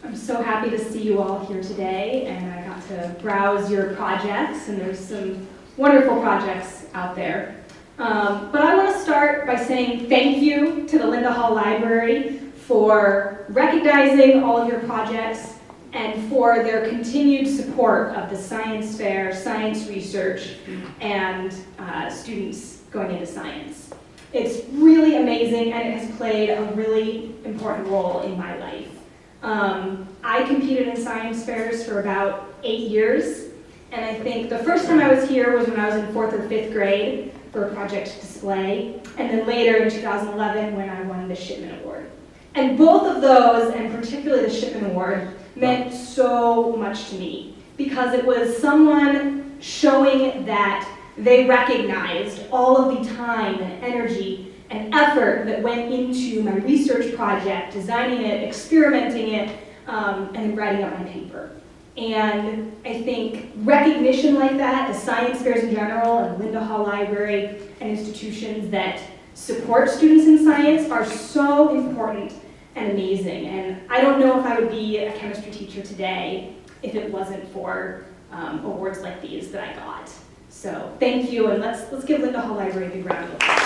I'm so happy to see you all here today, and I got to browse your projects, and there's some wonderful projects out there. But I want to start by saying thank you to the Linda Hall Library for recognizing all of your projects and for their continued support of the science fair, science research, and students going into science. It's really amazing, and it has played a really important role in my life. I competed in science fairs for about 8 years, and I think the first time I was here was when I was in 4th or 5th grade for a project display, and then later in 2011 when I won the Shipman Award. And both of those, and particularly the Shipman Award, meant so much to me because it was someone showing that they recognized all of the time and energy and effort that went into my research project, designing it, experimenting it, and then writing up my paper. And I think recognition like that, as science fairs in general, and Linda Hall Library, and institutions that support students in science are so important and amazing. And I don't know if I would be a chemistry teacher today if it wasn't for awards like these that I got. So thank you, and let's give Linda Hall Library a big round of applause.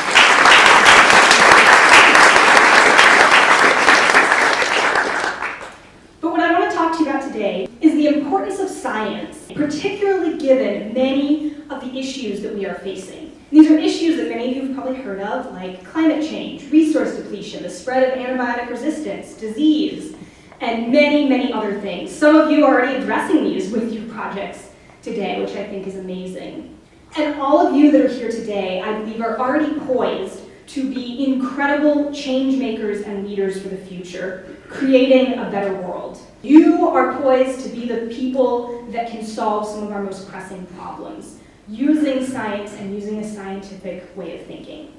But what I want to talk to you about today is the importance of science, particularly given many of the issues that we are facing. These are issues that many of you have probably heard of, like climate change, resource depletion, the spread of antibiotic resistance, disease, and many, many other things. Some of you are already addressing these with your projects today, which I think is amazing. And all of you that are here today, I believe, are already poised to be incredible change makers and leaders for the future, creating a better world. You are poised to be the people that can solve some of our most pressing problems, using science and using a scientific way of thinking.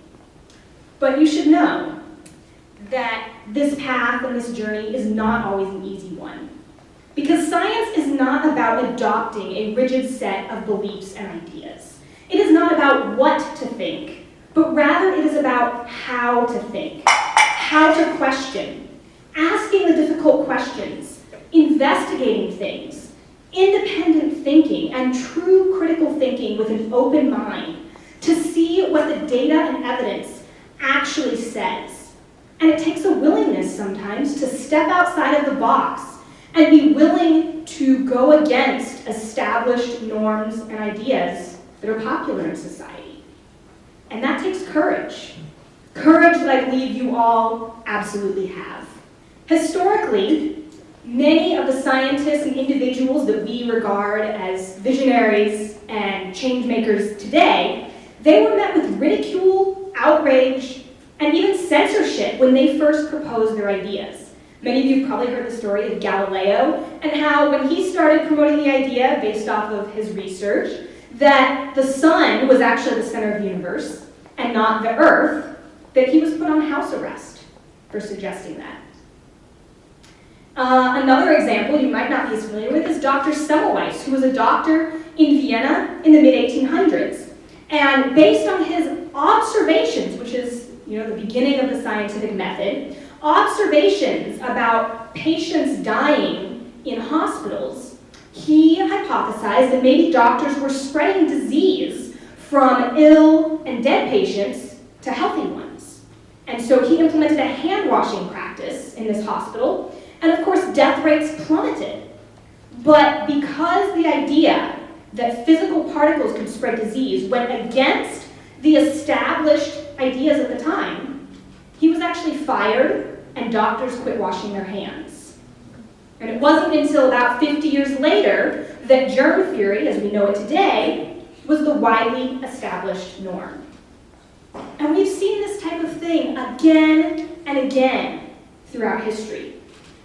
But you should know that this path and this journey is not always an easy one. Because science is not about adopting a rigid set of beliefs and ideas. It is not about what to think, but rather it is about how to think, how to question, asking the difficult questions, investigating things, independent thinking, and true critical thinking with an open mind to see what the data and evidence actually says. And it takes a willingness sometimes to step outside of the box and be willing to go against established norms and ideas that are popular in society. And that takes courage. Courage that I believe you all absolutely have. Historically, many of the scientists and individuals that we regard as visionaries and change makers today, they were met with ridicule, outrage, and even censorship when they first proposed their ideas. Many of you have probably heard the story of Galileo and how when he started promoting the idea based off of his research that the sun was actually the center of the universe and not the earth, that he was put on house arrest for suggesting that. Another example you might not be as familiar with is Dr. Semmelweis, who was a doctor in Vienna in the mid-1800s. And based on his observations, which is the beginning of the scientific method, observations about patients dying in hospitals, he hypothesized that maybe doctors were spreading disease from ill and dead patients to healthy ones. And so he implemented a hand-washing practice in this hospital, and of course death rates plummeted. But because the idea that physical particles could spread disease went against the established ideas at the time, he was actually fired and doctors quit washing their hands. And it wasn't until about 50 years later that germ theory, as we know it today, was the widely established norm. And we've seen this type of thing again and again throughout history.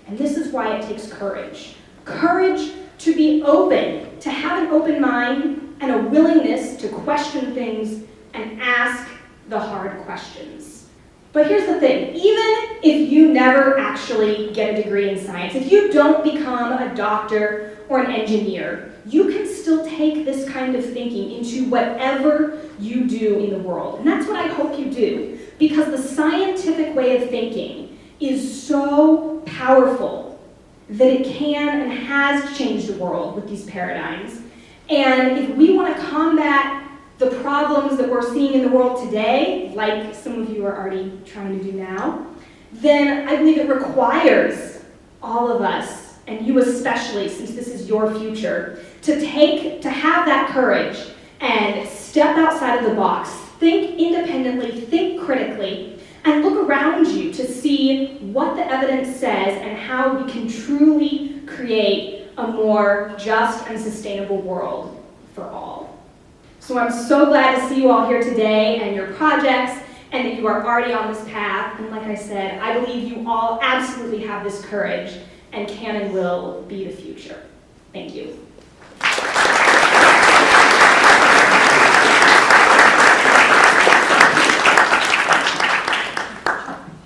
And this is why it takes courage. Courage to be open, to have an open mind and a willingness to question things and ask the hard questions. But here's the thing, even if you never actually get a degree in science, if you don't become a doctor or an engineer, you can still take this kind of thinking into whatever you do in the world. And that's what I hope you do, because the scientific way of thinking is so powerful that it can and has changed the world with these paradigms. And if we want to combat the problems that we're seeing in the world today, like some of you are already trying to do now, then I believe it requires all of us, and you especially, since this is your future, to have that courage and step outside of the box, think independently, think critically, and look around you to see what the evidence says and how we can truly create a more just and sustainable world for all. So I'm so glad to see you all here today and your projects, and that you are already on this path. And like I said, I believe you all absolutely have this courage and can and will be the future. Thank you.